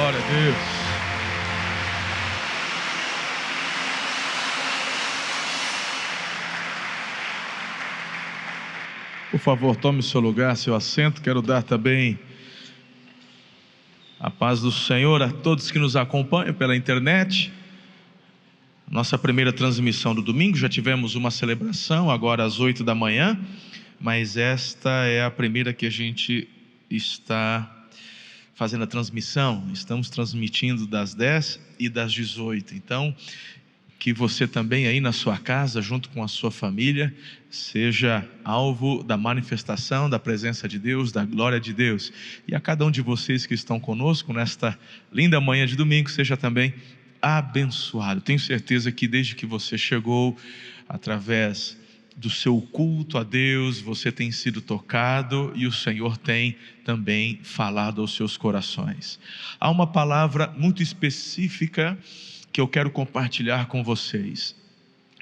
Glória a Deus. Por favor, tome o seu lugar, seu assento. Quero dar também a paz do Senhor a todos que nos acompanham pela internet. Nossa primeira transmissão do domingo, já tivemos uma celebração agora às 8 da manhã, mas esta é a primeira que a gente está fazendo a transmissão. Estamos transmitindo das 10 e das 18. Então, que você também aí na sua casa, junto com a sua família, seja alvo da manifestação da presença de Deus, da glória de Deus. E a cada um de vocês que estão conosco nesta linda manhã de domingo, seja também abençoado. Tenho certeza que desde que você chegou, através do seu culto a Deus, você tem sido tocado e o Senhor tem também falado aos seus corações. Há uma palavra muito específica que eu quero compartilhar com vocês.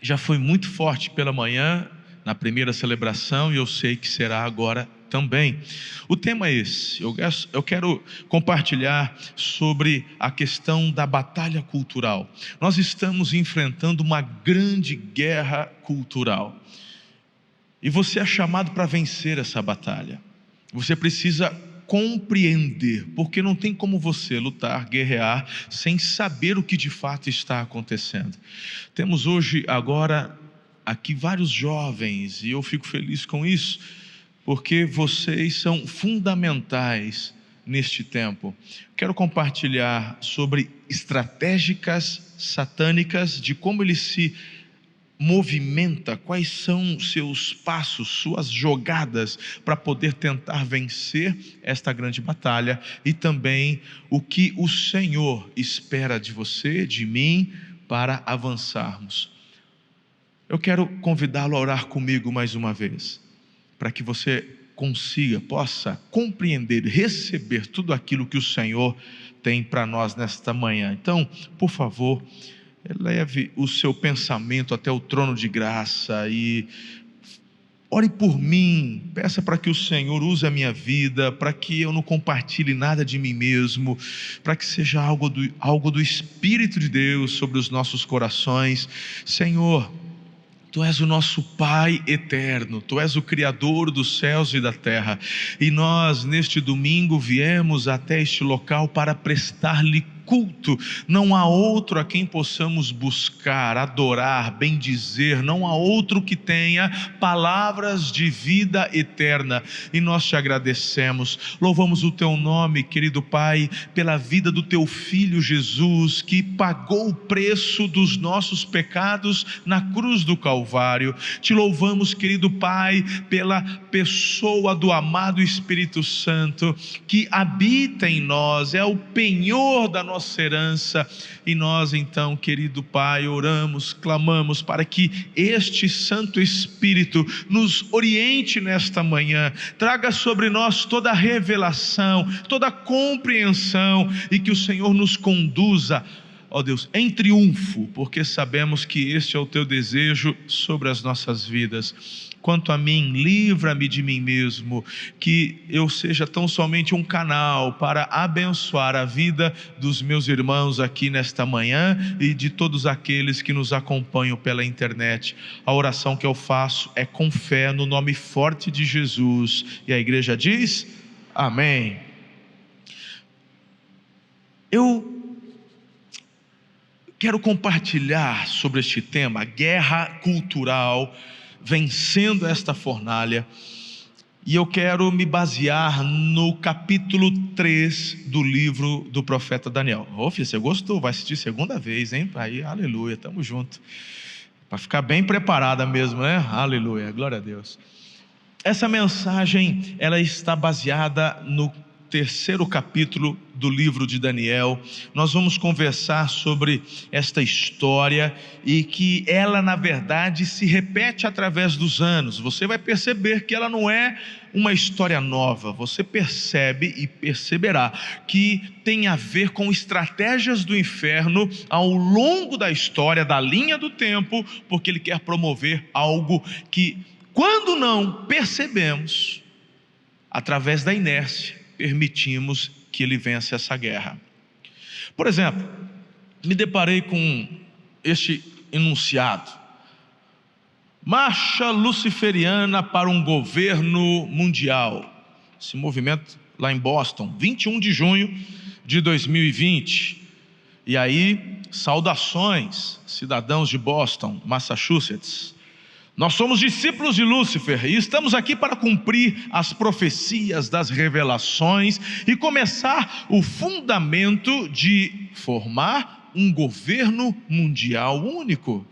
Já foi muito forte pela manhã, na primeira celebração, e eu sei que será agora também. O tema é esse. Eu quero compartilhar sobre a questão da batalha cultural. Nós estamos enfrentando uma grande guerra cultural. E você é chamado para vencer essa batalha. Você precisa compreender, porque não tem como você lutar, guerrear, sem saber o que de fato está acontecendo. Temos hoje, agora, aqui vários jovens, e eu fico feliz com isso, porque vocês são fundamentais neste tempo. Quero compartilhar sobre estratégicas satânicas, de como ele se movimenta, quais são seus passos, suas jogadas para poder tentar vencer esta grande batalha, e também o que o Senhor espera de você, de mim, para avançarmos. Eu quero convidá-lo a orar comigo mais uma vez, para que você possa compreender, receber tudo aquilo que o Senhor tem para nós nesta manhã. Então, por favor, leve o seu pensamento até o trono de graça e ore por mim, peça para que o Senhor use a minha vida, para que eu não compartilhe nada de mim mesmo, para que seja algo do Espírito de Deus sobre os nossos corações. Senhor, Tu és o nosso Pai eterno, Tu és o Criador dos céus e da terra, e nós neste domingo viemos até este local para prestar-lhe culto. Não há outro a quem possamos buscar, adorar, bendizer, não há outro que tenha palavras de vida eterna, e nós te agradecemos, louvamos o teu nome, querido Pai, pela vida do teu Filho Jesus, que pagou o preço dos nossos pecados na cruz do Calvário. Te louvamos, querido Pai, pela pessoa do amado Espírito Santo, que habita em nós, é o penhor da nossa herança, e nós então, querido Pai, oramos, clamamos para que este Santo Espírito nos oriente nesta manhã, traga sobre nós toda a revelação, toda a compreensão, e que o Senhor nos conduza, ó Deus, em triunfo, porque sabemos que este é o teu desejo sobre as nossas vidas. Quanto a mim, livra-me de mim mesmo, que eu seja tão somente um canal para abençoar a vida dos meus irmãos aqui nesta manhã e de todos aqueles que nos acompanham pela internet. A oração que eu faço é com fé no nome forte de Jesus, e a igreja diz: amém. Eu quero compartilhar sobre este tema, guerra cultural, vencendo esta fornalha, e eu quero me basear no capítulo 3 do livro do profeta Daniel. Filho, você gostou? Vai assistir segunda vez, hein? Aí, aleluia, tamo junto, para ficar bem preparada mesmo, né? Aleluia, glória a Deus. Essa mensagem, ela está baseada no terceiro capítulo do livro de Daniel. Nós vamos conversar sobre esta história, e que ela na verdade se repete através dos anos. Você vai perceber que ela não é uma história nova. Você percebe e perceberá que tem a ver com estratégias do inferno ao longo da história, da linha do tempo, porque ele quer promover algo que, quando não percebemos, através da inércia, permitimos que ele vença essa guerra. Por exemplo, me deparei com este enunciado: Marcha Luciferiana para um Governo Mundial. Esse movimento lá em Boston, 21 de junho de 2020. E aí, saudações, cidadãos de Boston, Massachusetts. Nós somos discípulos de Lúcifer e estamos aqui para cumprir as profecias das revelações e começar o fundamento de formar um governo mundial único.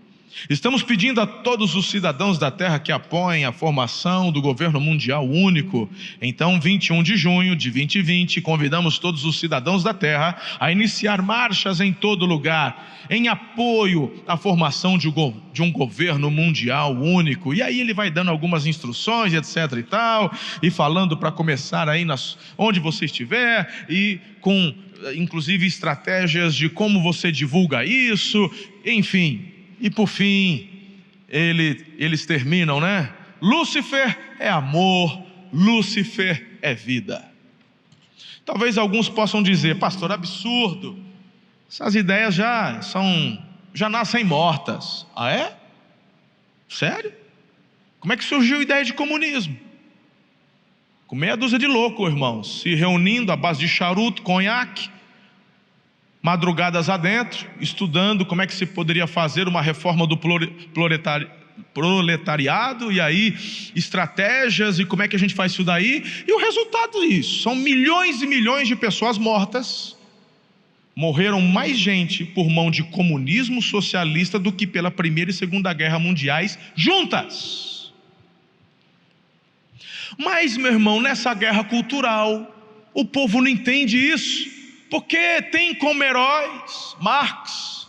Estamos pedindo a todos os cidadãos da Terra que apoiem a formação do governo mundial único. Então, 21 de junho de 2020, convidamos todos os cidadãos da Terra a iniciar marchas em todo lugar, em apoio à formação de um governo mundial único. E aí ele vai dando algumas instruções, etc e tal, e falando para começar aí onde você estiver, e com inclusive estratégias de como você divulga isso, enfim. E por fim, eles terminam, né? Lúcifer é amor, Lúcifer é vida. Talvez alguns possam dizer: pastor, absurdo, essas ideias já nascem mortas. Ah, é? Sério? Como é que surgiu a ideia de comunismo? Com meia dúzia de loucos, irmãos, se reunindo à base de charuto, conhaque, madrugadas adentro, estudando como é que se poderia fazer uma reforma do proletariado, e aí estratégias, e como é que a gente faz isso daí, e o resultado disso, são milhões e milhões de pessoas mortas. Morreram mais gente por mão de comunismo socialista do que pela Primeira e Segunda Guerra Mundiais juntas. Mas, meu irmão, nessa guerra cultural, o povo não entende isso. Porque tem como heróis Marx,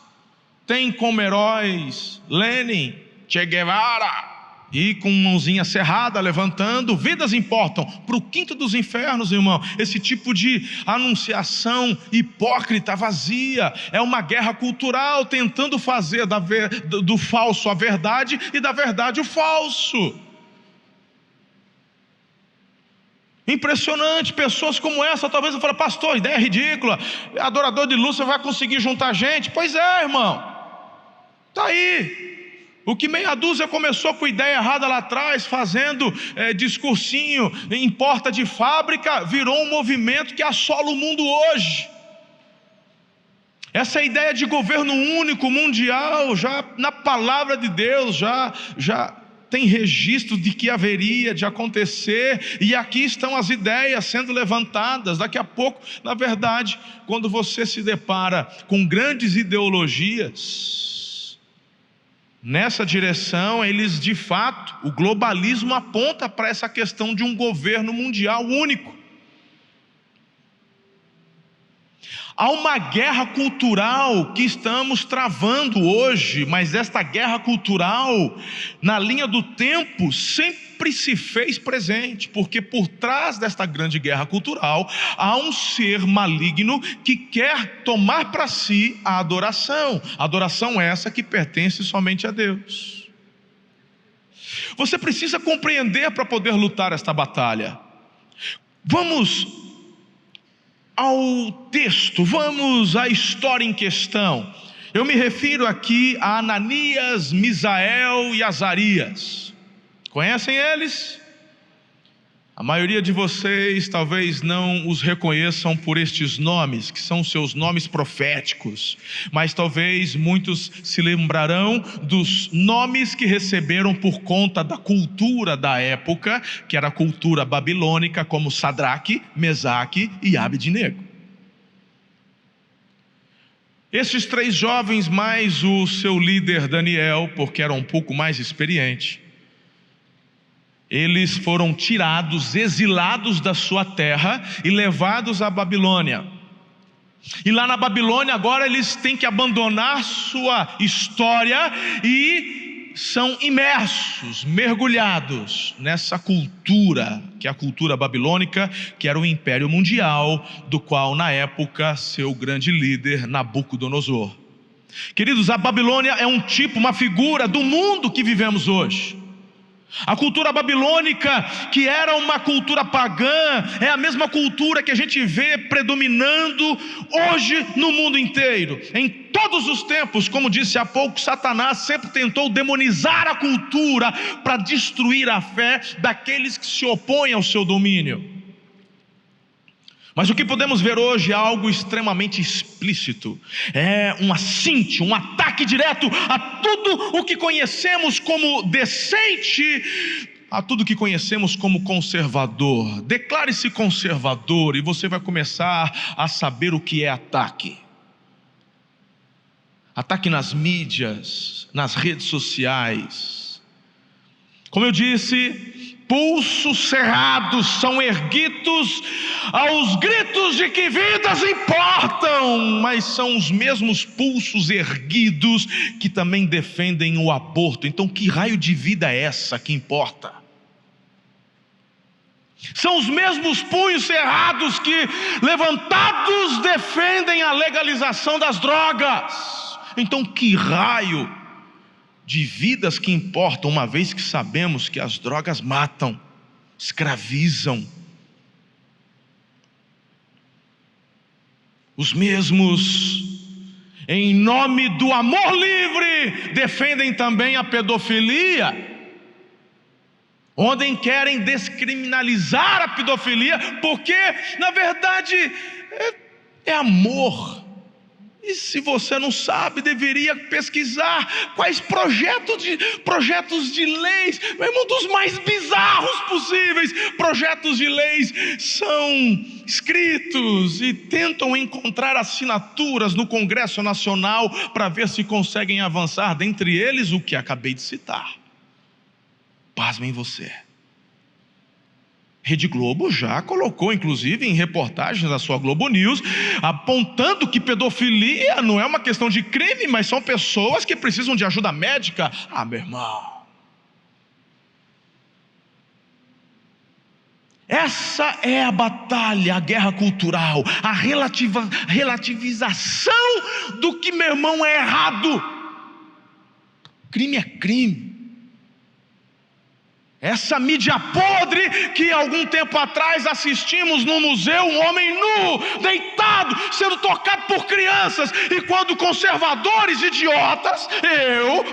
tem como heróis Lenin, Che Guevara, e com mãozinha cerrada, levantando, vidas importam, para o quinto dos infernos, irmão. Esse tipo de anunciação hipócrita, vazia, é uma guerra cultural, tentando fazer do falso a verdade, e da verdade o falso. Impressionante, pessoas como essa. Talvez eu fale: pastor, ideia ridícula, adorador de Lúcifer vai conseguir juntar gente. Pois é, irmão, está aí. O que meia dúzia começou com ideia errada lá atrás, fazendo discursinho em porta de fábrica, virou um movimento que assola o mundo hoje. Essa ideia de governo único mundial, já na palavra de Deus, já tem registro de que haveria de acontecer, e aqui estão as ideias sendo levantadas. Daqui a pouco, na verdade, quando você se depara com grandes ideologias nessa direção, eles de fato, o globalismo aponta para essa questão de um governo mundial único. Há uma guerra cultural que estamos travando hoje, mas esta guerra cultural, na linha do tempo, sempre se fez presente, porque por trás desta grande guerra cultural, há um ser maligno que quer tomar para si a adoração essa que pertence somente a Deus. Você precisa compreender para poder lutar esta batalha. Vamos ao texto, vamos à história em questão. Eu me refiro aqui a Ananias, Misael e Azarias. Conhecem eles? A maioria de vocês talvez não os reconheçam por estes nomes, que são seus nomes proféticos, mas talvez muitos se lembrarão dos nomes que receberam por conta da cultura da época, que era a cultura babilônica, como Sadraque, Mesaque e Abednego. Esses três jovens, mais o seu líder Daniel, porque era um pouco mais experiente, eles foram tirados, exilados da sua terra e levados à Babilônia. E lá na Babilônia agora eles têm que abandonar sua história e são imersos, mergulhados nessa cultura, que é a cultura babilônica, que era o império mundial, do qual na época seu grande líder Nabucodonosor. Queridos, a Babilônia é um tipo, uma figura do mundo que vivemos hoje. A cultura babilônica, que era uma cultura pagã, é a mesma cultura que a gente vê predominando hoje no mundo inteiro. Em todos os tempos, como disse há pouco, Satanás sempre tentou demonizar a cultura para destruir a fé daqueles que se opõem ao seu domínio. Mas o que podemos ver hoje é algo extremamente explícito. É um assinte, um ataque direto a tudo o que conhecemos como decente, a tudo que conhecemos como conservador. Declare-se conservador e você vai começar a saber o que é ataque. Ataque nas mídias, nas redes sociais. Como eu disse, pulsos cerrados são erguidos aos gritos de que vidas importam, mas são os mesmos pulsos erguidos que também defendem o aborto. Então, que raio de vida é essa que importa? São os mesmos punhos cerrados que, levantados, defendem a legalização das drogas. Então, que raio de vidas que importam, uma vez que sabemos que as drogas matam, escravizam? Os mesmos, em nome do amor livre, defendem também a pedofilia, onde querem descriminalizar a pedofilia, porque na verdade é amor. E se você não sabe, deveria pesquisar quais projetos de leis, meu irmão, dos mais bizarros possíveis, projetos de leis são escritos e tentam encontrar assinaturas no Congresso Nacional para ver se conseguem avançar, dentre eles o que acabei de citar. Pasmem você. Rede Globo já colocou, inclusive, em reportagens da sua Globo News, apontando que pedofilia não é uma questão de crime, mas são pessoas que precisam de ajuda médica. Ah, meu irmão, essa é a batalha, a guerra cultural, a relativização do que, meu irmão, é errado. Crime é crime. Essa mídia podre que algum tempo atrás assistimos no museu, um homem nu, deitado, sendo tocado por crianças, e quando conservadores idiotas,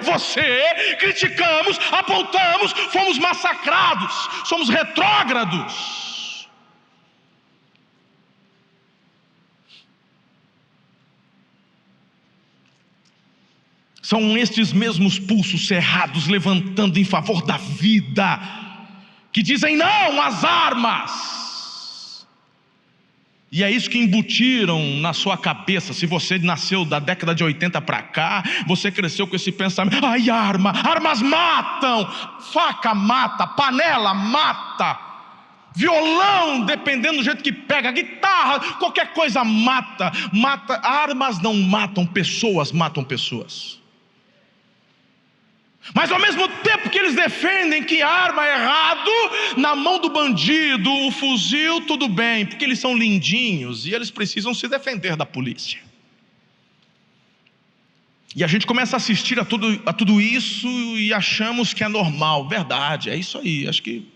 você, criticamos, apontamos, fomos massacrados, somos retrógrados. São estes mesmos pulsos cerrados levantando em favor da vida, que dizem não às armas. E é isso que embutiram na sua cabeça. Se você nasceu da década de 80 para cá, você cresceu com esse pensamento: ai, armas matam, faca mata, panela mata, violão, dependendo do jeito que pega, guitarra, qualquer coisa mata. Armas não matam pessoas, matam pessoas. Mas ao mesmo tempo que eles defendem que a arma é errado, na mão do bandido, o fuzil, tudo bem, porque eles são lindinhos e eles precisam se defender da polícia. E a gente começa a assistir a tudo isso e achamos que é normal. Verdade, é isso aí, acho que...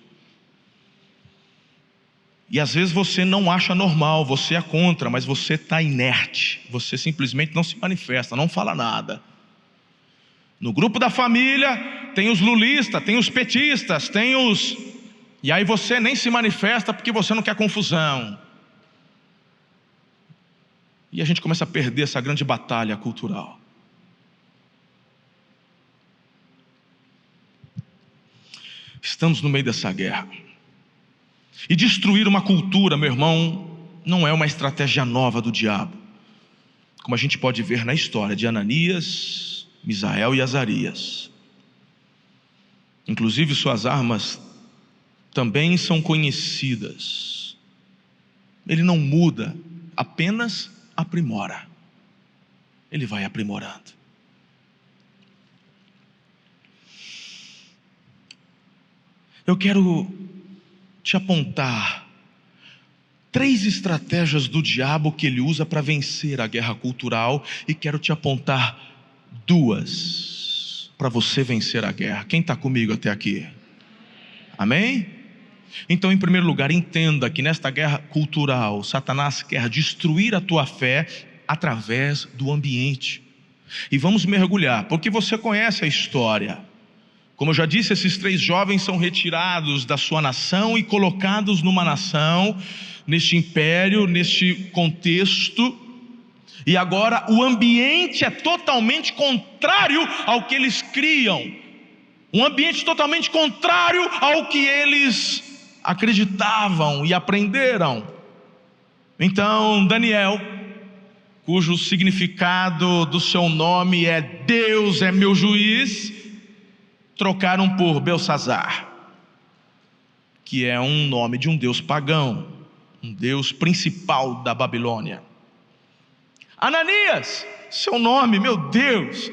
E às vezes você não acha normal, você é contra, mas você está inerte, você simplesmente não se manifesta, não fala nada. No grupo da família tem os lulistas, tem os petistas, tem os... E aí você nem se manifesta porque você não quer confusão. E a gente começa a perder essa grande batalha cultural. Estamos no meio dessa guerra. E destruir uma cultura, meu irmão, não é uma estratégia nova do diabo. Como a gente pode ver na história de Ananias, Misael e Azarias. Inclusive suas armas também são conhecidas. Ele não muda, apenas aprimora. Ele vai aprimorando. Eu quero te apontar 3 estratégias do diabo que ele usa para vencer a guerra cultural, e quero te apontar 2 para você vencer a guerra. Quem está comigo até aqui? Amém? Então, em primeiro lugar, entenda que nesta guerra cultural, Satanás quer destruir a tua fé através do ambiente. E vamos mergulhar, porque você conhece a história. Como eu já disse, esses 3 jovens são retirados da sua nação e colocados numa nação, neste império, neste contexto. E agora o ambiente é totalmente contrário ao que eles criam. Um ambiente totalmente contrário ao que eles acreditavam e aprenderam. Então Daniel, cujo significado do seu nome é Deus é meu juiz, trocaram por Belsassar, que é um nome de um deus pagão, um deus principal da Babilônia. Ananias, seu nome, meu Deus,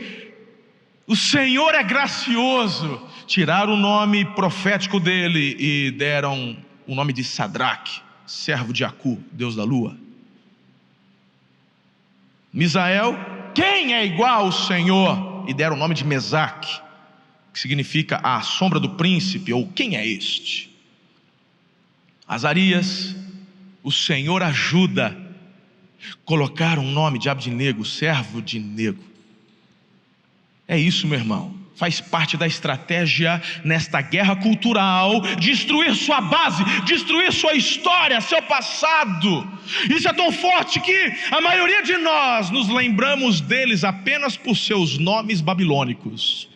o Senhor é gracioso. Tiraram o nome profético dele e deram o nome de Sadraque, servo de Acu, deus da lua. Misael, quem é igual ao Senhor? E deram o nome de Mesaque, que significa a sombra do príncipe, ou quem é este? Azarias, o Senhor ajuda. Colocaram o nome de Abdinego, servo de Nego. É isso, meu irmão, faz parte da estratégia nesta guerra cultural, destruir sua base, destruir sua história, seu passado. Isso é tão forte que a maioria de nós nos lembramos deles apenas por seus nomes babilônicos,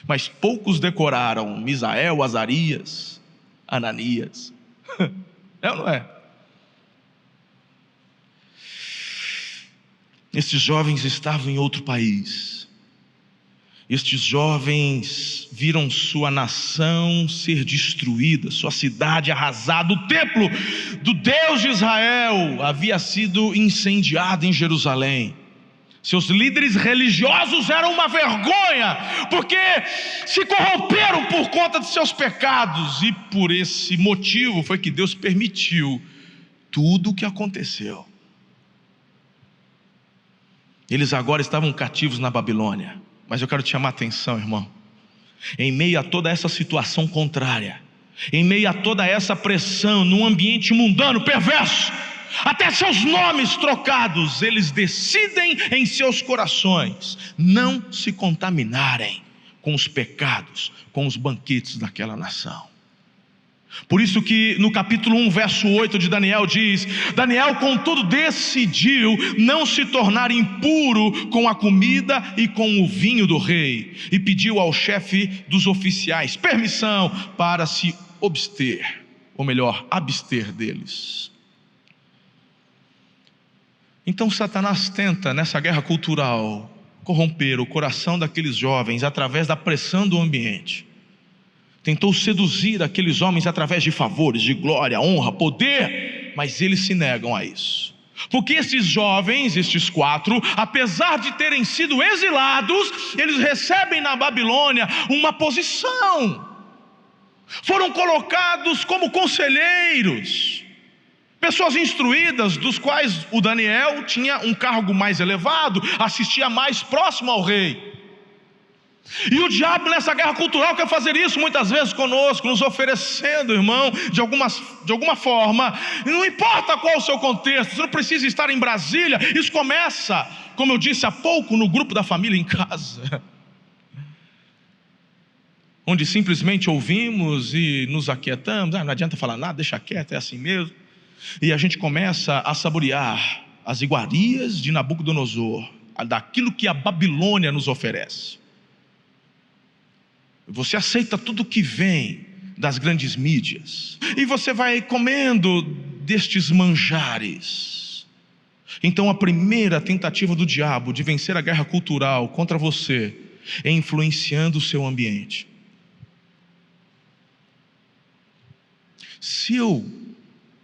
mas poucos decoraram Misael, Azarias, Ananias. É ou não é? Estes jovens estavam em outro país. Estes jovens viram sua nação ser destruída, sua cidade arrasada, o templo do Deus de Israel havia sido incendiado em Jerusalém. Seus líderes religiosos eram uma vergonha, porque se corromperam por conta de seus pecados, e por esse motivo foi que Deus permitiu tudo o que aconteceu. Eles agora estavam cativos na Babilônia. Mas eu quero te chamar a atenção, irmão. Em meio a toda essa situação contrária, em meio a toda essa pressão, num ambiente mundano, perverso, até seus nomes trocados, eles decidem em seus corações não se contaminarem com os pecados, com os banquetes daquela nação. Por isso que no capítulo 1, verso 8 de Daniel diz: Daniel contudo decidiu não se tornar impuro com a comida e com o vinho do rei, e pediu ao chefe dos oficiais permissão para se abster, ou melhor, abster deles. Então Satanás tenta nessa guerra cultural corromper o coração daqueles jovens através da pressão do ambiente. Tentou seduzir aqueles homens através de favores, de glória, honra, poder, mas eles se negam a isso. Porque esses jovens, estes 4, apesar de terem sido exilados, eles recebem na Babilônia uma posição. Foram colocados como conselheiros, pessoas instruídas, dos quais o Daniel tinha um cargo mais elevado, assistia mais próximo ao rei. E o diabo nessa guerra cultural quer fazer isso muitas vezes conosco, nos oferecendo, irmão, de alguma forma. E não importa qual o seu contexto, você não precisa estar em Brasília. Isso começa, como eu disse há pouco, no grupo da família em casa, onde simplesmente ouvimos e nos aquietamos. Não adianta falar nada, deixa quieto, é assim mesmo. E a gente começa a saborear as iguarias de Nabucodonosor, daquilo que a Babilônia nos oferece. Você aceita tudo que vem das grandes mídias, e você vai comendo destes manjares. Então a primeira tentativa do diabo de vencer a guerra cultural contra você é influenciando o seu ambiente. Se eu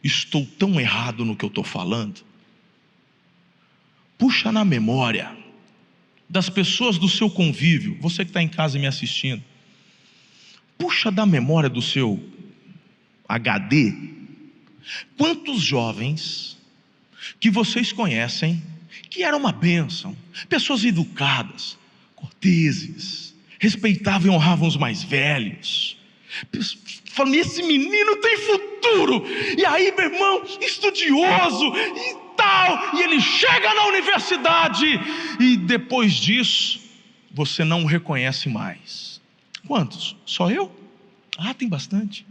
estou tão errado no que eu estou falando, puxa na memória das pessoas do seu convívio, você que está em casa me assistindo, puxa da memória do seu HD, quantos jovens que vocês conhecem que eram uma bênção, pessoas educadas, corteses, respeitavam e honravam os mais velhos, Falando, esse menino tem futuro. E aí, meu irmão, estudioso e tal, e ele chega na universidade, e depois disso, você não o reconhece mais. Quantos? Só eu? Ah, tem bastante.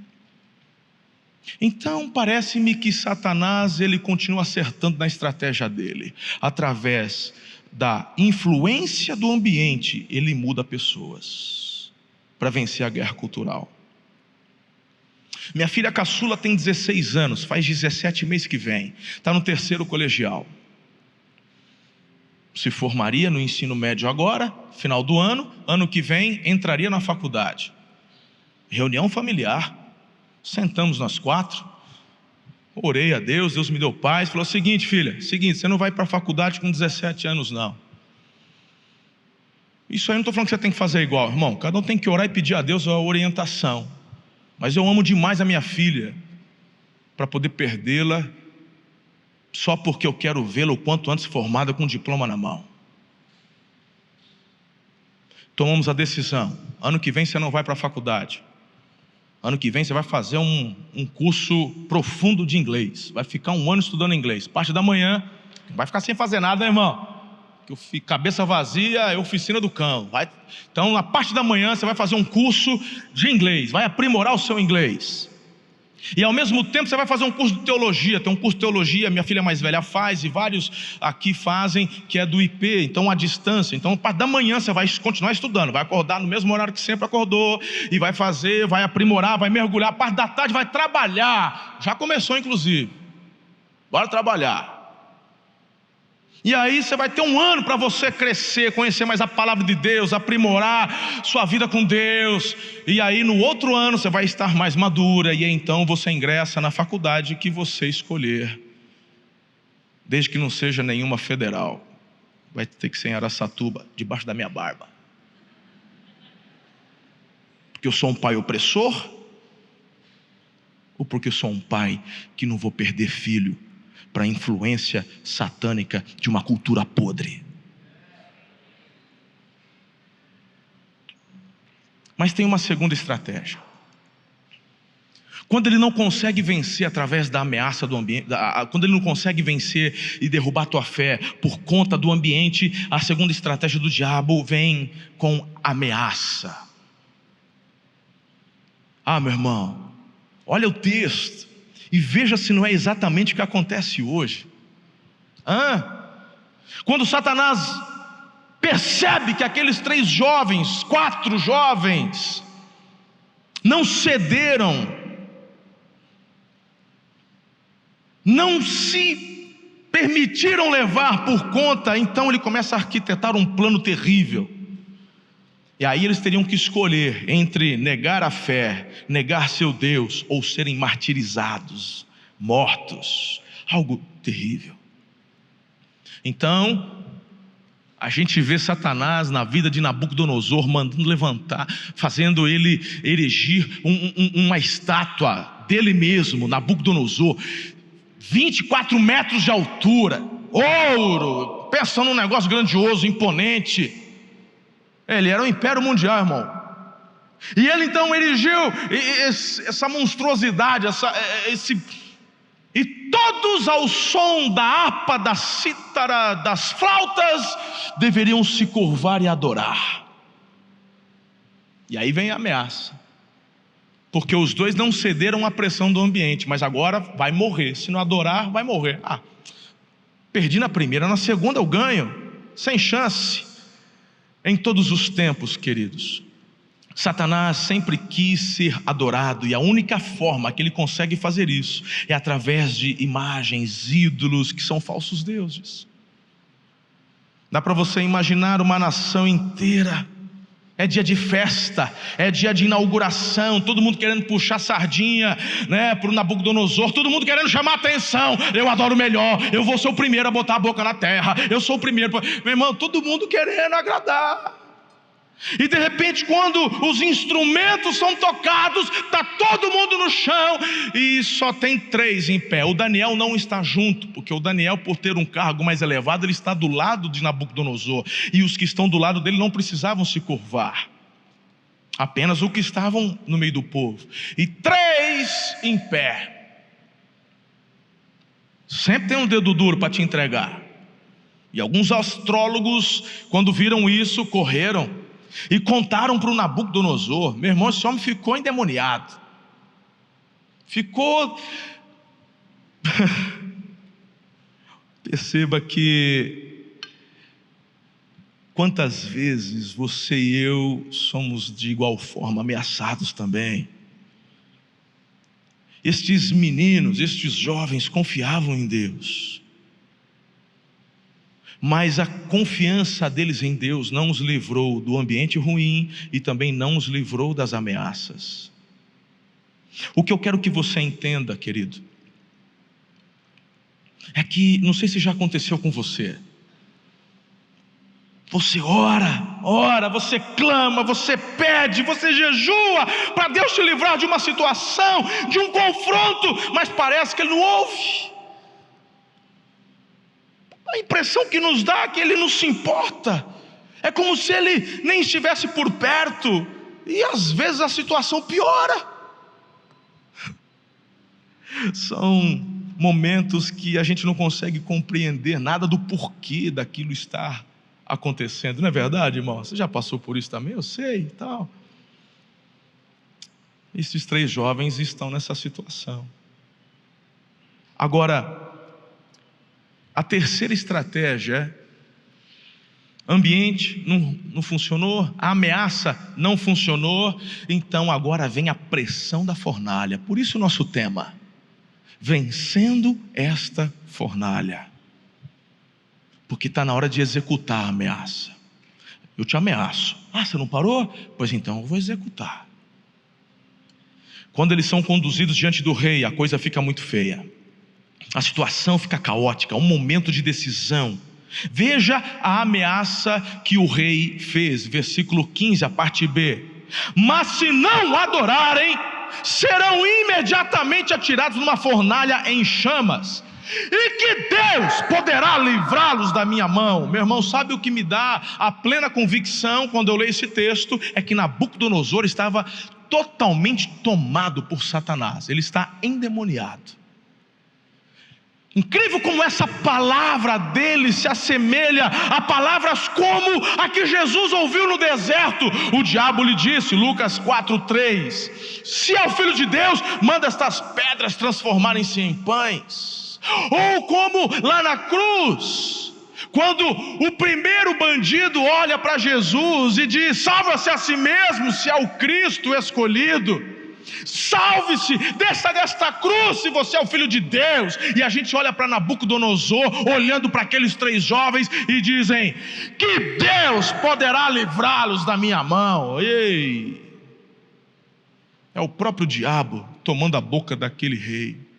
Então parece-me que Satanás, ele continua acertando na estratégia dele. Através da influência do ambiente, ele muda pessoas para vencer a guerra cultural. Minha filha caçula tem 16 anos, faz 17 meses que vem, está no 3º colegial. Se formaria no ensino médio agora, final do ano que vem entraria na faculdade. Reunião familiar, sentamos nós 4, orei a Deus, Deus me deu paz, falou: seguinte, filha, você não vai para a faculdade com 17 anos não. Isso aí não estou falando que você tem que fazer igual, irmão, cada um tem que orar e pedir a Deus a orientação, mas eu amo demais a minha filha, para poder perdê-la, só porque eu quero vê-la o quanto antes formada com um diploma na mão. Tomamos a decisão, ano que vem você não vai para a faculdade, ano que vem você vai fazer um curso profundo de inglês, vai ficar um ano estudando inglês, parte da manhã, não vai ficar sem fazer nada, né, irmão? Cabeça vazia é oficina do cão. Então na parte da manhã você vai fazer um curso de inglês, vai aprimorar o seu inglês, e ao mesmo tempo você vai fazer um curso de teologia. Tem um curso de teologia, minha filha mais velha faz, e vários aqui fazem, que é do IP, então à distância. Então parte da manhã você vai continuar estudando, vai acordar no mesmo horário que sempre acordou, e vai fazer, vai aprimorar, vai mergulhar. A parte da tarde vai trabalhar, já começou inclusive, bora trabalhar. E aí você vai ter um ano para você crescer, conhecer mais a palavra de Deus, aprimorar sua vida com Deus. E aí no outro ano você vai estar mais madura, e então você ingressa na faculdade que você escolher, desde que não seja nenhuma federal. Vai ter que ser em Araçatuba, debaixo da minha barba. Porque eu sou um pai opressor? Ou porque eu sou um pai que não vou perder filho para a influência satânica de uma cultura podre? Mas tem uma segunda estratégia. Quando ele não consegue vencer através da ameaça do ambiente, quando ele não consegue vencer e derrubar a tua fé por conta do ambiente, a segunda estratégia do diabo vem com ameaça. Ah, meu irmão, olha o texto e veja se não é exatamente o que acontece hoje. Quando Satanás percebe que aqueles 4 jovens não cederam, não se permitiram levar por conta, então ele começa a arquitetar um plano terrível. E aí eles teriam que escolher entre negar a fé, negar seu Deus, ou serem martirizados, mortos. Algo terrível. Então a gente vê Satanás na vida de Nabucodonosor mandando levantar, fazendo ele erigir uma estátua dele mesmo, Nabucodonosor, 24 metros de altura, ouro, pensa num negócio grandioso, imponente. Ele era o império mundial, irmão. E ele então erigiu essa monstruosidade, e todos ao som da harpa, da cítara, das flautas, deveriam se curvar e adorar. E aí vem a ameaça, porque os 2 não cederam à pressão do ambiente, mas agora vai morrer. Se não adorar, vai morrer. Perdi na primeira, na segunda eu ganho, sem chance. Em todos os tempos, queridos, Satanás sempre quis ser adorado, e a única forma que ele consegue fazer isso é através de imagens, ídolos, que são falsos deuses. Dá para você imaginar uma nação inteira, é dia de festa, é dia de inauguração, todo mundo querendo puxar sardinha, né, para o Nabucodonosor, todo mundo querendo chamar atenção. Eu adoro o melhor, eu vou ser o primeiro a botar a boca na terra, eu sou o primeiro. Meu irmão, todo mundo querendo agradar. E de repente, quando os instrumentos são tocados, está todo mundo no chão e só tem 3 em pé. O Daniel não está junto, porque o Daniel, por ter um cargo mais elevado, ele está do lado de Nabucodonosor, e os que estão do lado dele não precisavam se curvar. apenas os que estavam no meio do povo, e 3 em pé. Sempre tem um dedo duro para te entregar. E alguns astrólogos, quando viram isso, correram e contaram para o Nabucodonosor. Meu irmão, esse homem ficou endemoniado. Ficou... Perceba que quantas vezes você e eu somos de igual forma ameaçados também. Estes meninos, estes jovens confiavam em Deus, mas a confiança deles em Deus não os livrou do ambiente ruim e também não os livrou das ameaças. O que eu quero que você entenda, querido, é que, não sei se já aconteceu com você, você ora, você clama, você pede, você jejua para Deus te livrar de uma situação, de um confronto, mas parece que Ele não ouve. A impressão que nos dá é que Ele não se importa, é como se Ele nem estivesse por perto, e às vezes a situação piora. São momentos que a gente não consegue compreender nada do porquê daquilo estar acontecendo, não é verdade, irmão? Você já passou por isso também? Eu sei e tal. Esses 3 jovens estão nessa situação. Agora, a terceira estratégia: ambiente não funcionou, a ameaça não funcionou, então agora vem a pressão da fornalha. Por isso o nosso tema: vencendo esta fornalha. Porque está na hora de executar a ameaça. Eu te ameaço. Ah, você não parou? Pois então eu vou executar. Quando eles são conduzidos diante do rei, a coisa fica muito feia. A situação fica caótica, um momento de decisão. Veja a ameaça que o rei fez, versículo 15, a parte B. Mas se não adorarem, serão imediatamente atirados numa fornalha em chamas, e que Deus poderá livrá-los da minha mão. Meu irmão, sabe o que me dá a plena convicção quando eu leio esse texto? É que Nabucodonosor estava totalmente tomado por Satanás. Ele está endemoniado. Incrível como essa palavra dele se assemelha a palavras como a que Jesus ouviu no deserto. O diabo lhe disse, Lucas 4:3, se é o Filho de Deus, manda estas pedras transformarem-se em pães. Ou como lá na cruz, quando o primeiro bandido olha para Jesus e diz: salva-se a si mesmo, se é o Cristo escolhido. Salve-se, desça desta cruz se você é o Filho de Deus. E a gente olha para Nabucodonosor, olhando para aqueles 3 jovens, e dizem: que Deus poderá livrá-los da minha mão. Ei, é o próprio diabo tomando a boca daquele rei.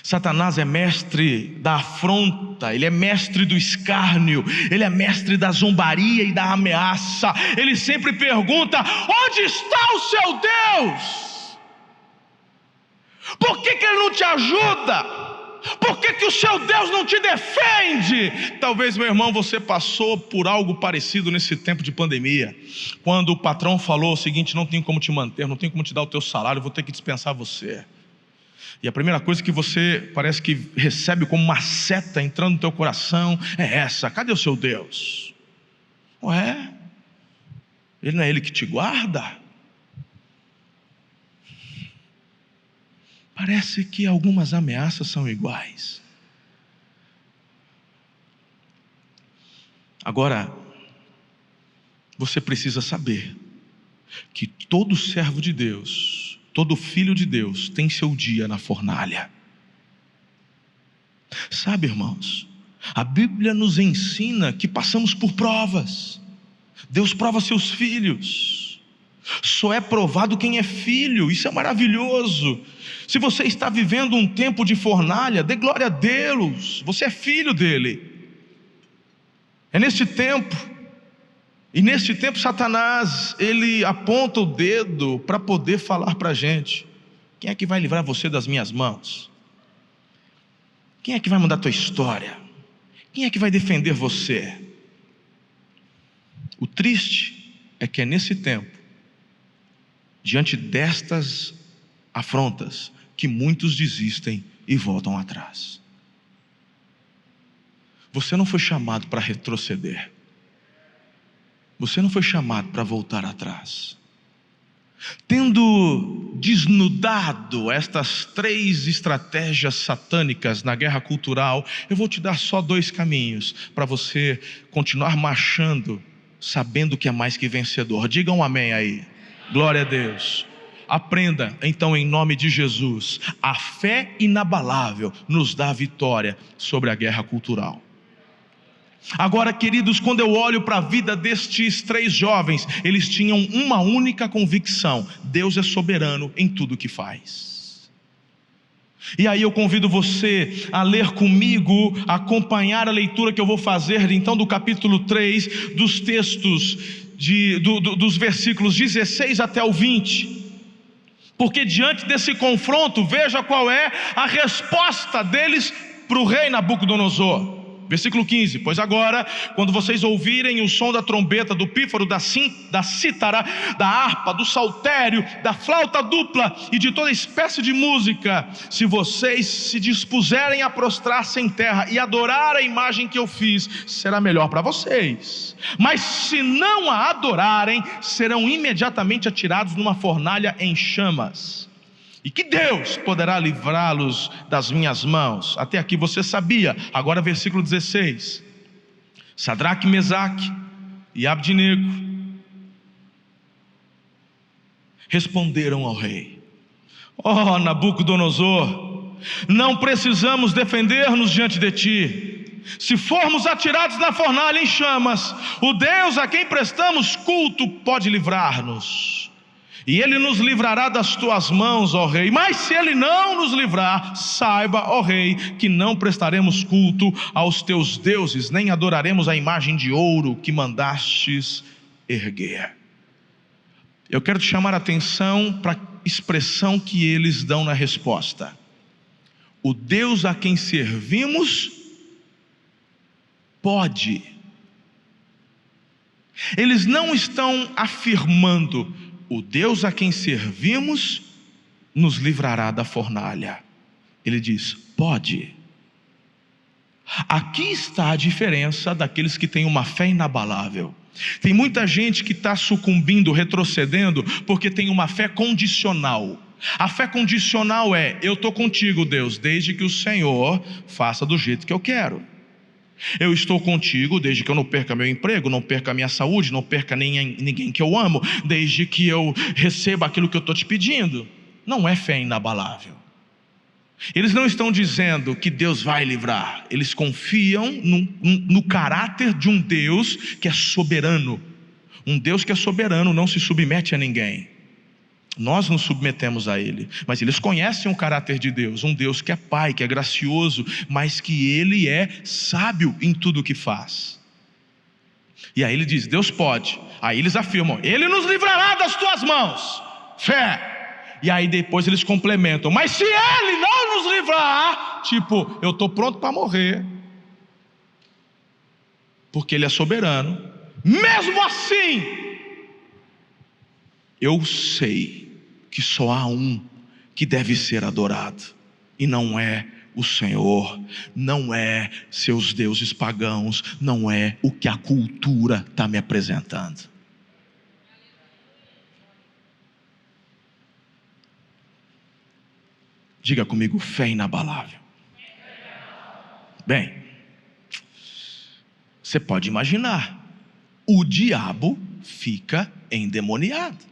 Satanás é mestre da afronta, ele é mestre do escárnio, ele é mestre da zombaria e da ameaça. Ele sempre pergunta: onde está o seu Deus? Por que ele não te ajuda? Por que o seu Deus não te defende? Talvez, meu irmão, você passou por algo parecido nesse tempo de pandemia, quando o patrão falou o seguinte: não tenho como te manter, não tenho como te dar o teu salário, vou ter que dispensar você. E a primeira coisa que você parece que recebe como uma seta entrando no teu coração é essa: cadê o seu Deus? Ué, Ele não é Ele que te guarda? Parece que algumas ameaças são iguais. Agora, você precisa saber que todo servo de Deus, todo filho de Deus tem seu dia na fornalha. Sabe, irmãos, a Bíblia nos ensina que passamos por provas. Deus prova seus filhos. Só é provado quem é filho. Isso é maravilhoso. Se você está vivendo um tempo de fornalha, dê glória a Deus. Você é filho dele. É neste tempo. E neste tempo Satanás, ele aponta o dedo para poder falar para a gente: quem é que vai livrar você das minhas mãos? Quem é que vai mudar a tua história? Quem é que vai defender você? O triste é que é nesse tempo, diante destas afrontas, que muitos desistem e voltam atrás. Você não foi chamado para retroceder. Você não foi chamado para voltar atrás. Tendo desnudado estas 3 estratégias satânicas na guerra cultural, eu vou te dar só 2 caminhos para você continuar marchando, sabendo que é mais que vencedor. Diga um amém aí. Glória a Deus. Aprenda então, em nome de Jesus, a fé inabalável nos dá vitória sobre a guerra cultural. Agora, queridos, quando eu olho para a vida destes 3 jovens, eles tinham uma única convicção: Deus é soberano em tudo que faz. E aí eu convido você a ler comigo, a acompanhar a leitura que eu vou fazer então do capítulo 3, dos textos dos versículos 16 até o 20. Porque diante desse confronto, veja qual é a resposta deles para o rei Nabucodonosor. Versículo 15: pois agora, quando vocês ouvirem o som da trombeta, do pífaro, da cítara, da harpa, do saltério, da flauta dupla e de toda espécie de música, se vocês se dispuserem a prostrar-se em terra e adorar a imagem que eu fiz, será melhor para vocês. Mas se não a adorarem, serão imediatamente atirados numa fornalha em chamas. E que Deus poderá livrá-los das minhas mãos. Até aqui você sabia. Agora versículo 16: Sadraque, Mesaque e Abdenego responderam ao rei: ó Nabucodonosor, não precisamos defender-nos diante de ti. Se formos atirados na fornalha em chamas, o Deus a quem prestamos culto pode livrar-nos, e Ele nos livrará das tuas mãos, ó rei. Mas se Ele não nos livrar, saiba, ó rei, que não prestaremos culto aos teus deuses, nem adoraremos a imagem de ouro que mandastes erguer. Eu quero te chamar a atenção para a expressão que eles dão na resposta: o Deus a quem servimos pode. Eles não estão afirmando: o Deus a quem servimos nos livrará da fornalha. Ele diz: pode. Aqui está a diferença daqueles que têm uma fé inabalável. Tem muita gente que está sucumbindo, retrocedendo, porque tem uma fé condicional. A fé condicional é: eu estou contigo, Deus, desde que o Senhor faça do jeito que eu quero. Eu estou contigo desde que eu não perca meu emprego, não perca minha saúde, não perca ninguém que eu amo, desde que eu receba aquilo que eu estou te pedindo. Não é fé inabalável. Eles não estão dizendo que Deus vai livrar. Eles confiam no caráter de um Deus que é soberano. Um Deus que é soberano não se submete a ninguém. Nós nos submetemos a Ele, mas eles conhecem o caráter de Deus, um Deus que é Pai, que é gracioso, mas que Ele é sábio em tudo o que faz. E aí Ele diz: Deus pode. Aí eles afirmam: Ele nos livrará das tuas mãos. Fé. E aí depois eles complementam: mas se Ele não nos livrar, tipo, eu estou pronto para morrer, porque Ele é soberano. Mesmo assim, eu sei que só há um que deve ser adorado, e não é o Senhor, não é seus deuses pagãos, não é o que a cultura está me apresentando. Diga comigo: fé inabalável. Bem, você pode imaginar, o diabo fica endemoniado.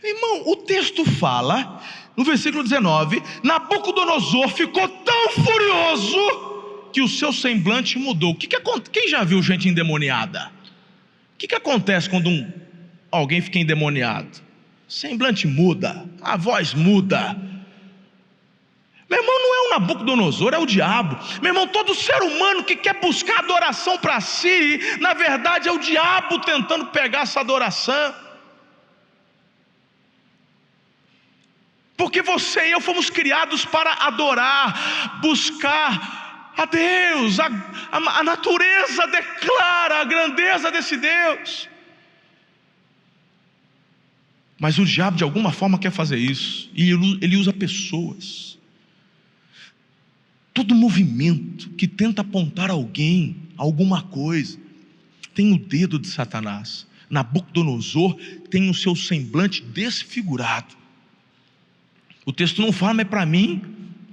Irmão, o texto fala, no versículo 19: Nabucodonosor ficou tão furioso que o seu semblante mudou. Quem já viu gente endemoniada? O que acontece quando alguém fica endemoniado? O semblante muda, a voz muda. Meu irmão, não é o Nabucodonosor, é o diabo. Meu irmão, todo ser humano que quer buscar adoração para si, na verdade é o diabo tentando pegar essa adoração. Porque você e eu fomos criados para adorar, buscar a Deus. A natureza declara a grandeza desse Deus. Mas o diabo de alguma forma quer fazer isso, e ele usa pessoas. Todo movimento que tenta apontar alguém, alguma coisa, tem o dedo de Satanás. Nabucodonosor tem o seu semblante desfigurado. O texto não fala, mas para mim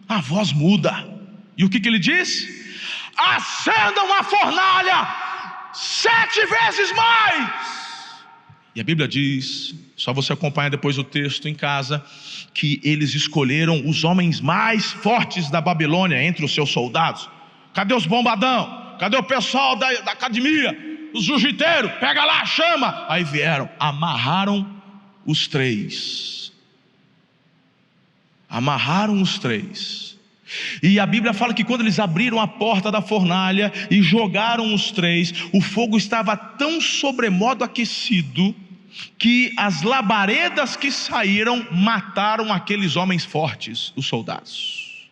a voz muda. E o que ele diz? Acendam a fornalha 7 vezes mais. E a Bíblia diz, só você acompanha depois o texto em casa, que eles escolheram os homens mais fortes da Babilônia entre os seus soldados. Cadê os bombadão? Cadê o pessoal da academia? Os jiu-jiteiros? Pega lá, chama. Aí vieram, amarraram os 3. Amarraram os 3. E a Bíblia fala que quando eles abriram a porta da fornalha e jogaram os 3, o fogo estava tão sobremodo aquecido que as labaredas que saíram mataram aqueles homens fortes, os soldados.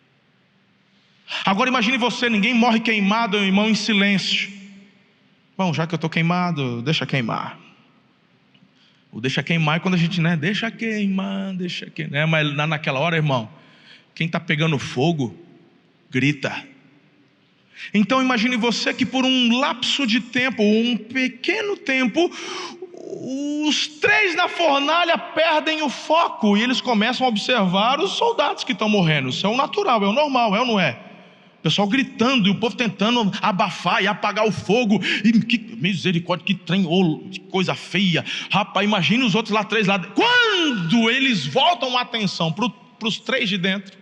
Agora imagine você, ninguém morre queimado, irmão, em silêncio. Bom, já que eu estou queimado, deixa queimar. O deixa queimar é quando a gente, deixa queimar, mas naquela hora, irmão, quem está pegando fogo, grita. Então imagine você que por um lapso de tempo, um pequeno tempo, os 3 na fornalha perdem o foco e eles começam a observar os soldados que estão morrendo. Isso é o natural, é o normal, é ou não é? O pessoal gritando e o povo tentando abafar e apagar o fogo. E que misericórdia, que trem, que coisa feia. Rapaz, imagine os outros lá 3 lá. Quando eles voltam a atenção para os 3 de dentro,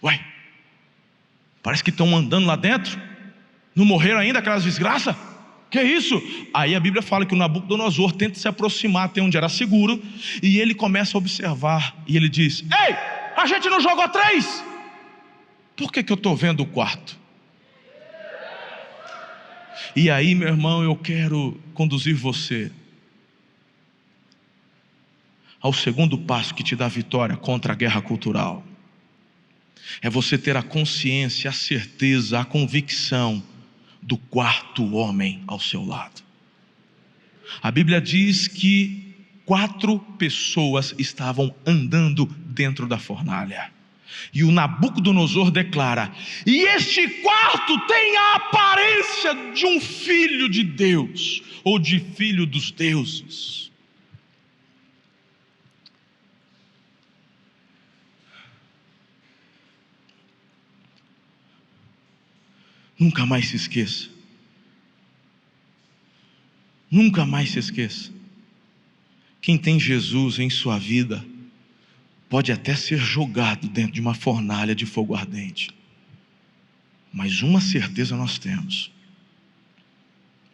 uai, parece que estão andando lá dentro. Não morreram ainda aquelas desgraças? Que isso? Aí a Bíblia fala que o Nabucodonosor tenta se aproximar até onde era seguro, e ele começa a observar, e ele diz: ei, a gente não jogou 3? Por que eu estou vendo o quarto? E aí, meu irmão, eu quero conduzir você ao segundo passo que te dá vitória contra a guerra cultural. É você ter a consciência, a certeza, a convicção do 4º homem ao seu lado. A Bíblia diz que 4 pessoas estavam andando dentro da fornalha. E o Nabucodonosor declara: e este quarto tem a aparência de um filho de Deus, ou de filho dos deuses. Nunca mais se esqueça. Nunca mais se esqueça. Quem tem Jesus em sua vida pode até ser jogado dentro de uma fornalha de fogo ardente, mas uma certeza nós temos: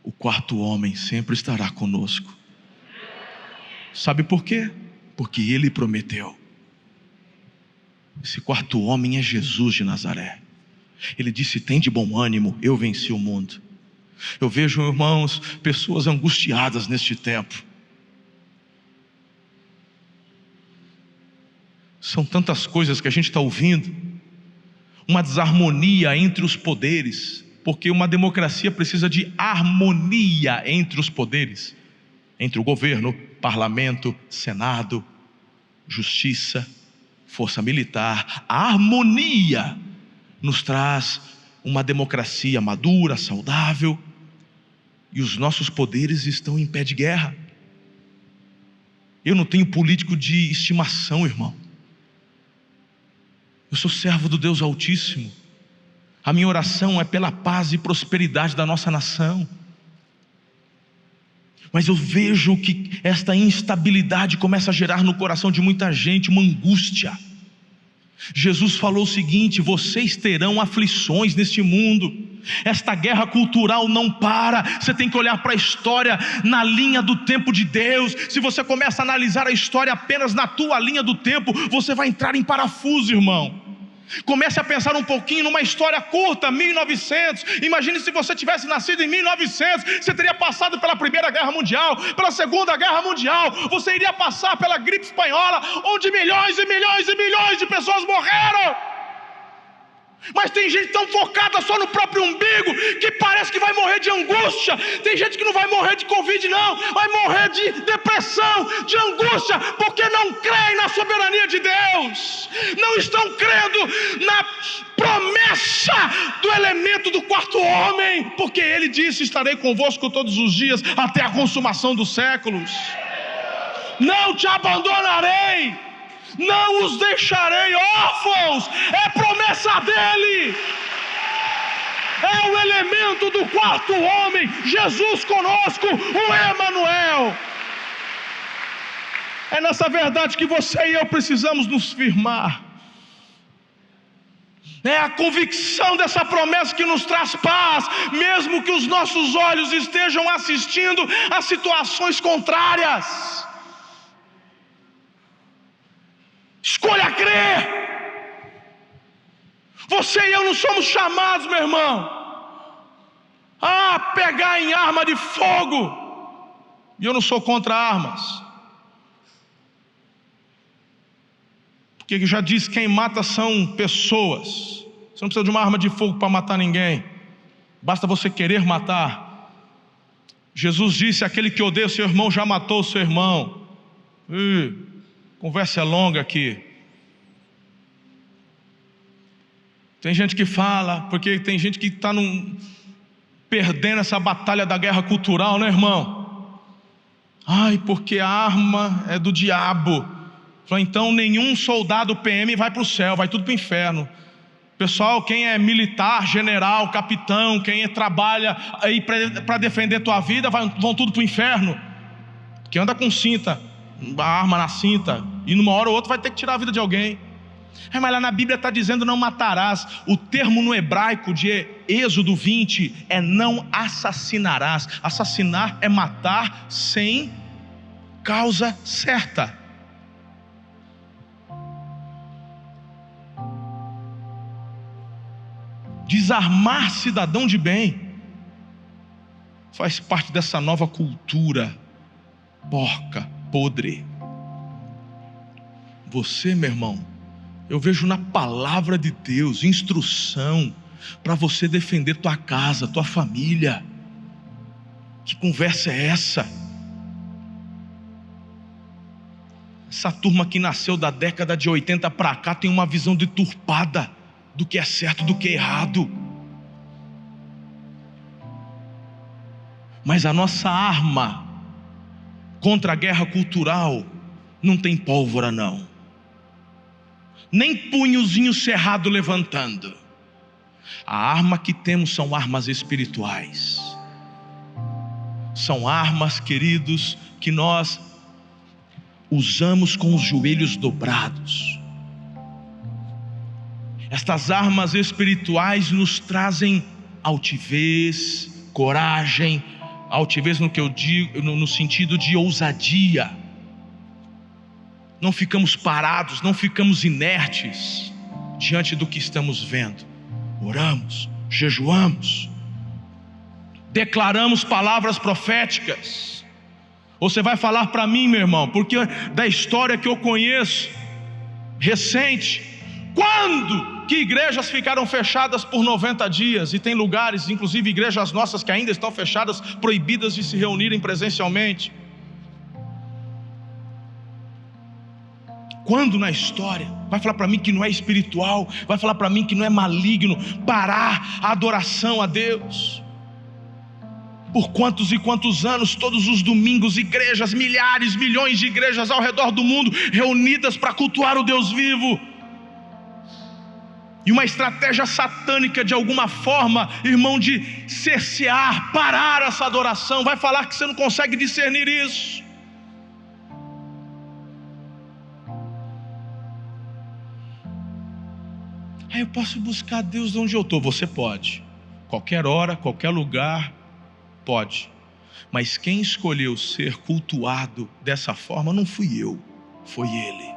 o 4º homem sempre estará conosco. Sabe por quê? Porque Ele prometeu. Esse 4º homem é Jesus de Nazaré. Ele disse: tem de bom ânimo, eu venci o mundo. Eu vejo, irmãos, pessoas angustiadas neste tempo. São tantas coisas que a gente está ouvindo, uma desarmonia entre os poderes, porque uma democracia precisa de harmonia entre os poderes, entre o governo, parlamento, senado, justiça, força militar. A harmonia nos traz uma democracia madura, saudável, e os nossos poderes estão em pé de guerra. Eu não tenho político de estimação, irmão. Eu sou servo do Deus Altíssimo. A minha oração é pela paz e prosperidade da nossa nação. Mas eu vejo que esta instabilidade começa a gerar no coração de muita gente uma angústia. Jesus falou o seguinte: vocês terão aflições neste mundo. Esta guerra cultural não para. Você tem que olhar para a história na linha do tempo de Deus. Se você começa a analisar a história apenas na tua linha do tempo, você vai entrar em parafuso, irmão. Comece a pensar um pouquinho numa história curta, 1900. Imagine se você tivesse nascido em 1900. Você teria passado pela Primeira Guerra Mundial, pela Segunda Guerra Mundial. Você iria passar pela gripe espanhola, onde milhões e milhões e milhões de pessoas morreram. Mas tem gente tão focada só no próprio umbigo que parece que vai morrer de angústia. Tem gente que não vai morrer de Covid não, vai morrer de depressão, de angústia, porque não creem na soberania de Deus. Não estão crendo na promessa do elemento do quarto homem, porque Ele disse: estarei convosco todos os dias até a consumação dos séculos. Não te abandonarei, não os deixarei órfãos. É promessa dele. É o elemento do quarto homem, Jesus conosco, o Emanuel. É nessa verdade que você e eu precisamos nos firmar. É a convicção dessa promessa que nos traz paz, mesmo que os nossos olhos estejam assistindo a situações contrárias. Escolha crer. Você e eu não somos chamados, meu irmão, a pegar em arma de fogo. E eu não sou contra armas, porque já diz: quem mata são pessoas. Você não precisa de uma arma de fogo para matar ninguém, basta você querer matar. Jesus disse: aquele que odeia o seu irmão já matou o seu irmão. Conversa é longa aqui. Tem gente que fala, porque tem gente que está perdendo essa batalha da guerra cultural, né, irmão? Ai, porque a arma é do diabo. Então nenhum soldado PM vai para o céu, vai tudo para o inferno. Pessoal, quem é militar, general, capitão, quem trabalha aí para defender tua vida, vão tudo para o inferno. Que anda com cinta, a arma na cinta, e numa hora ou outra vai ter que tirar a vida de alguém. Mas lá na Bíblia está dizendo: não matarás. O termo no hebraico de Êxodo 20 é não assassinarás. Assassinar é matar sem causa certa. Desarmar cidadão de bem faz parte dessa nova cultura porca, podre. Você, meu irmão, eu vejo na palavra de Deus instrução para você defender tua casa, tua família. Que conversa é essa? Essa turma que nasceu da década de 80 para cá tem uma visão deturpada do que é certo, do que é errado. Mas a nossa arma contra a guerra cultural não tem pólvora não, nem punhozinho cerrado levantando. A arma que temos são armas espirituais. São armas, queridos, que nós usamos com os joelhos dobrados. Estas armas espirituais nos trazem altivez, coragem. Altivez no que eu digo, no sentido de ousadia. Não ficamos parados, não ficamos inertes diante do que estamos vendo. Oramos, jejuamos, declaramos palavras proféticas. Você vai falar para mim, meu irmão, porque da história que eu conheço recente, quando que igrejas ficaram fechadas por 90 dias, e tem lugares, inclusive igrejas nossas, que ainda estão fechadas, proibidas de se reunirem presencialmente. Quando na história? Vai falar para mim que não é espiritual, vai falar para mim que não é maligno parar a adoração a Deus? Por quantos e quantos anos, todos os domingos, igrejas, milhares, milhões de igrejas ao redor do mundo reunidas para cultuar o Deus vivo. E uma estratégia satânica de alguma forma, irmão, de cercear, parar essa adoração. Vai falar que você não consegue discernir isso. Eu posso buscar Deus de onde eu estou. Você pode, qualquer hora, qualquer lugar, pode. Mas quem escolheu ser cultuado dessa forma não fui eu, foi Ele.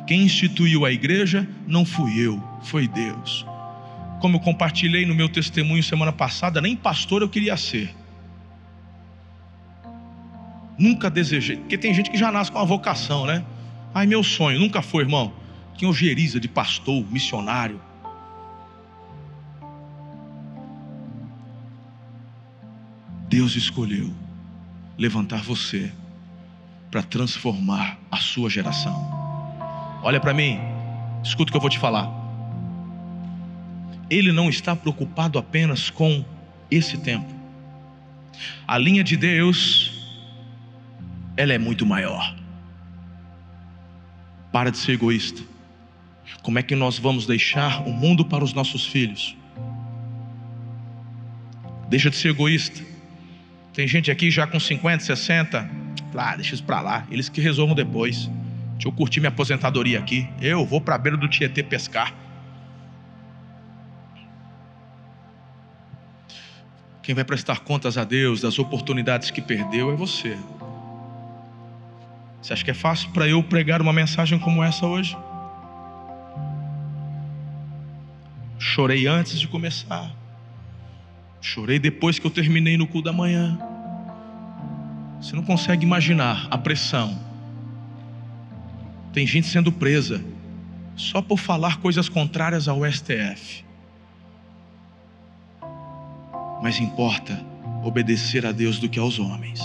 Quem instituiu a igreja não fui eu, foi Deus. Como eu compartilhei no meu testemunho semana passada, nem pastor eu queria ser. Nunca desejei, porque tem gente que já nasce com uma vocação, né? Ai, meu sonho, nunca foi, irmão. Quem ojeriza de pastor, missionário. Deus escolheu levantar você para transformar a sua geração. Olha para mim, escuta o que eu vou te falar. Ele não está preocupado apenas com esse tempo. A linha de Deus, ela é muito maior. Para de ser egoísta. Como é que nós vamos deixar o mundo para os nossos filhos? Deixa de ser egoísta. Tem gente aqui já com 50, 60. Deixa isso para lá, eles que resolvam depois. Deixa eu curtir minha aposentadoria aqui. Eu vou para a beira do Tietê pescar. Quem vai prestar contas a Deus das oportunidades que perdeu é você. Você acha que é fácil para eu pregar uma mensagem como essa hoje? Chorei antes de começar. Chorei depois que eu terminei no culto da manhã. Você não consegue imaginar a pressão. Tem gente sendo presa só por falar coisas contrárias ao STF. Mas importa obedecer a Deus do que aos homens.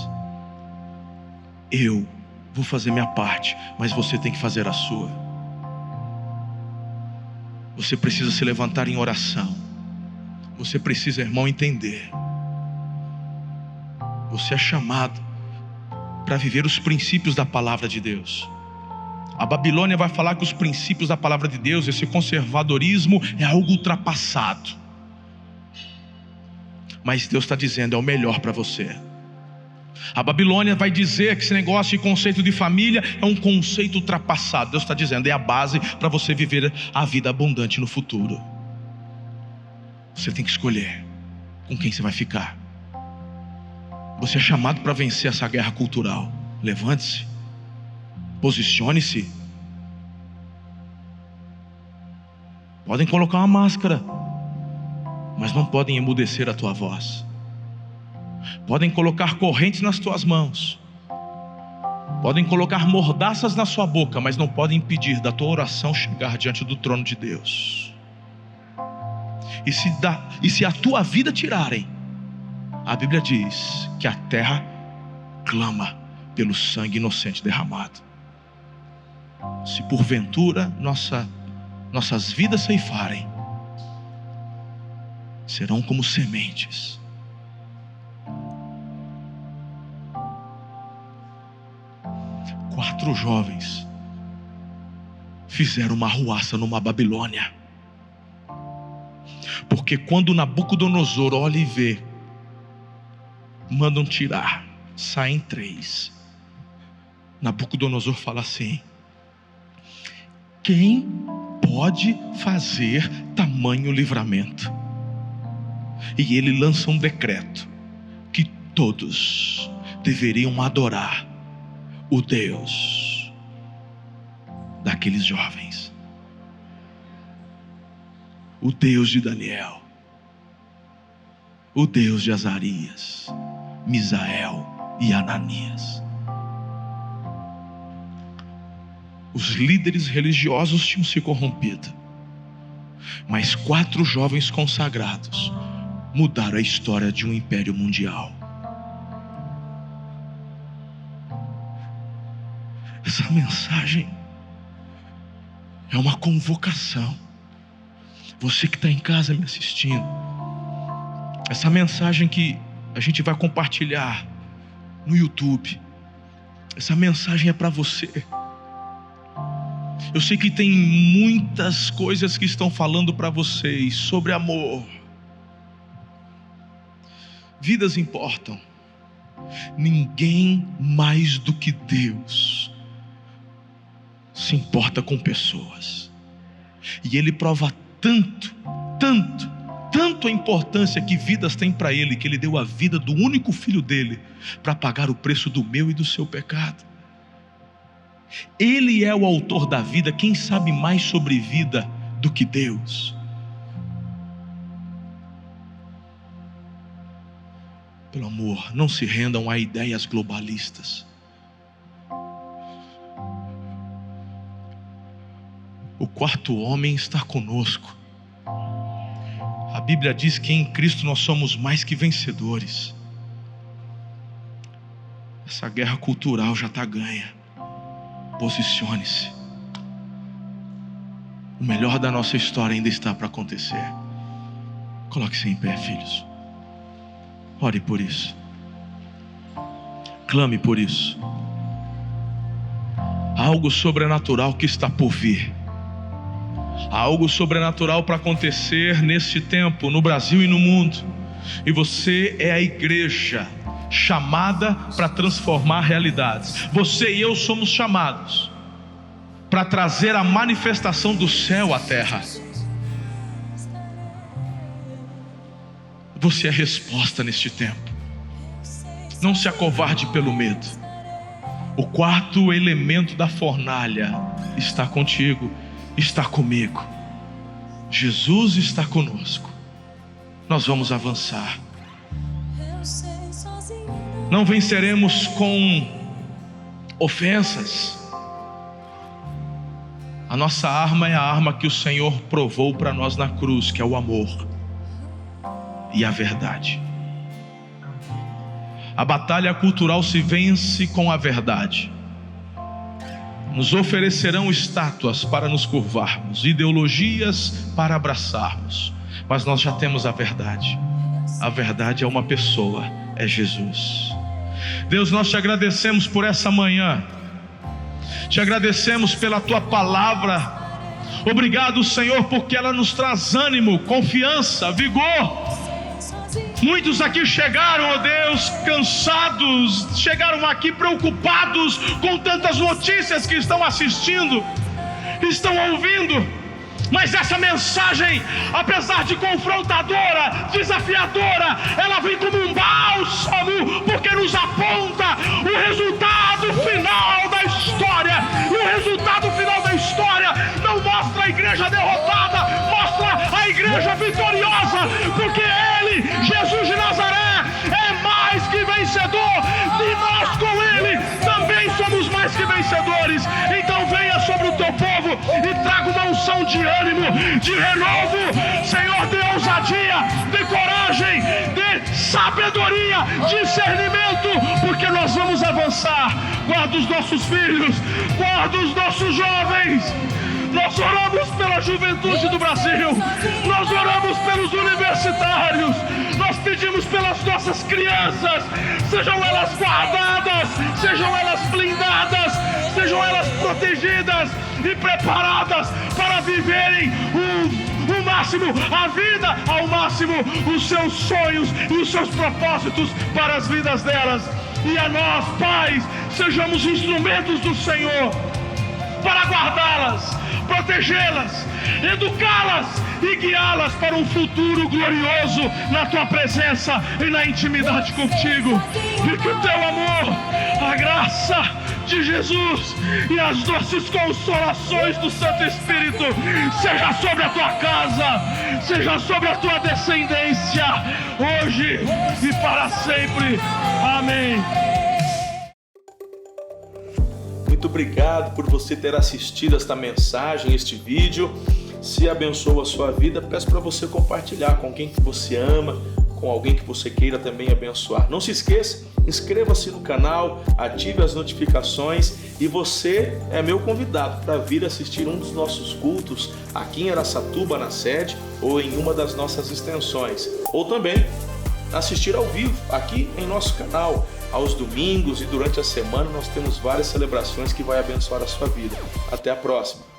Eu vou fazer minha parte, mas você tem que fazer a sua. Você precisa se levantar em oração. Você precisa, irmão, entender. Você é chamado para viver os princípios da palavra de Deus. A Babilônia vai falar que os princípios da palavra de Deus, esse conservadorismo é algo ultrapassado. Mas Deus está dizendo, é o melhor para você. A Babilônia vai dizer que esse negócio de conceito de família é um conceito ultrapassado. Deus está dizendo, é a base para você viver a vida abundante no futuro. Você tem que escolher com quem você vai ficar. Você é chamado para vencer essa guerra cultural. Levante-se, posicione-se. Podem colocar uma máscara, mas não podem emudecer a tua voz. Podem colocar correntes nas tuas mãos, podem colocar mordaças na sua boca, mas não podem impedir da tua oração chegar diante do trono de Deus. E se a tua vida tirarem, a Bíblia diz que a terra clama pelo sangue inocente derramado. Se porventura nossas vidas ceifarem, serão como sementes. Quatro jovens fizeram uma arruaça numa Babilônia, porque quando Nabucodonosor olha e vê, mandam tirar, saem 3. Nabucodonosor fala assim: quem pode fazer tamanho livramento? E ele lança um decreto que todos deveriam adorar o Deus daqueles jovens, o Deus de Daniel, o Deus de Azarias, Misael e Ananias. Os líderes religiosos tinham se corrompido, mas 4 jovens consagrados mudaram a história de um império mundial. Essa mensagem é uma convocação. Você que está em casa me assistindo, essa mensagem que a gente vai compartilhar no YouTube, essa mensagem é para você. Eu sei que tem muitas coisas que estão falando para vocês sobre amor. Vidas importam. Ninguém mais do que Deus se importa com pessoas. E Ele prova tanto a importância que vidas têm para Ele, que Ele deu a vida do único filho dele para pagar o preço do meu e do seu pecado. Ele é o autor da vida. Quem sabe mais sobre vida do que Deus? Pelo amor, não se rendam a ideias globalistas. O quarto homem está conosco. A Bíblia diz que em Cristo nós somos mais que vencedores. Essa guerra cultural já está ganha. Posicione-se. O melhor da nossa história ainda está para acontecer. Coloque-se em pé, filhos. Ore por isso. Clame por isso. Há algo sobrenatural que está por vir. Há algo sobrenatural para acontecer nesse tempo, no Brasil e no mundo. E você é a igreja chamada para transformar realidades. Você e eu somos chamados para trazer a manifestação do céu à terra. Você é a resposta neste tempo. Não se acovarde pelo medo. O quarto elemento da fornalha está contigo, está comigo. Jesus está conosco. Nós vamos avançar. Não venceremos com ofensas. A nossa arma é a arma que o Senhor provou para nós na cruz, que é o amor e a verdade. A batalha cultural se vence com a verdade. Nos oferecerão estátuas para nos curvarmos, ideologias para abraçarmos, mas nós já temos a verdade. A verdade é uma pessoa, é Jesus. Deus, nós te agradecemos por essa manhã. Te agradecemos pela tua palavra. Obrigado, Senhor, porque ela nos traz ânimo, confiança, vigor. Muitos aqui chegaram, ó Deus, cansados, chegaram aqui preocupados com tantas notícias que estão assistindo, estão ouvindo. Mas essa mensagem, apesar de confrontadora, desafiadora, ela vem como um bálsamo, porque nos aponta o resultado final da história. E o resultado final da história não mostra a igreja derrotada, mostra a igreja vitoriosa, porque Ele, Jesus de Nazaré, é mais que vencedor, e nós com Ele também somos mais que vencedores. Então venha sobre o teu povo e traga uma unção de ânimo, de renovo. Senhor, dê ousadia, dê coragem, dê sabedoria, discernimento, porque nós vamos avançar. Guarda os nossos filhos, guarda os nossos jovens. Nós oramos pela juventude do Brasil, nós oramos pelos universitários, nós pedimos pelas nossas crianças, sejam elas guardadas, sejam elas blindadas, sejam elas protegidas e preparadas para viverem o máximo, a vida ao máximo, os seus sonhos e os seus propósitos para as vidas delas. E a nós, pais, sejamos instrumentos do Senhor para guardá-las, protegê-las, educá-las e guiá-las para um futuro glorioso na tua presença e na intimidade contigo. E que o teu amor, a graça de Jesus e as doces consolações do Santo Espírito seja sobre a tua casa, seja sobre a tua descendência, hoje e para sempre. Amém. Muito obrigado por você ter assistido esta mensagem, este vídeo. Se abençoa a sua vida, peço para você compartilhar com quem que você ama, com alguém que você queira também abençoar. Não se esqueça, inscreva-se no canal, ative as notificações e você é meu convidado para vir assistir um dos nossos cultos aqui em Araçatuba, na sede, ou em uma das nossas extensões. Ou também assistir ao vivo aqui em nosso canal. Aos domingos e durante a semana nós temos várias celebrações que vai abençoar a sua vida. Até a próxima.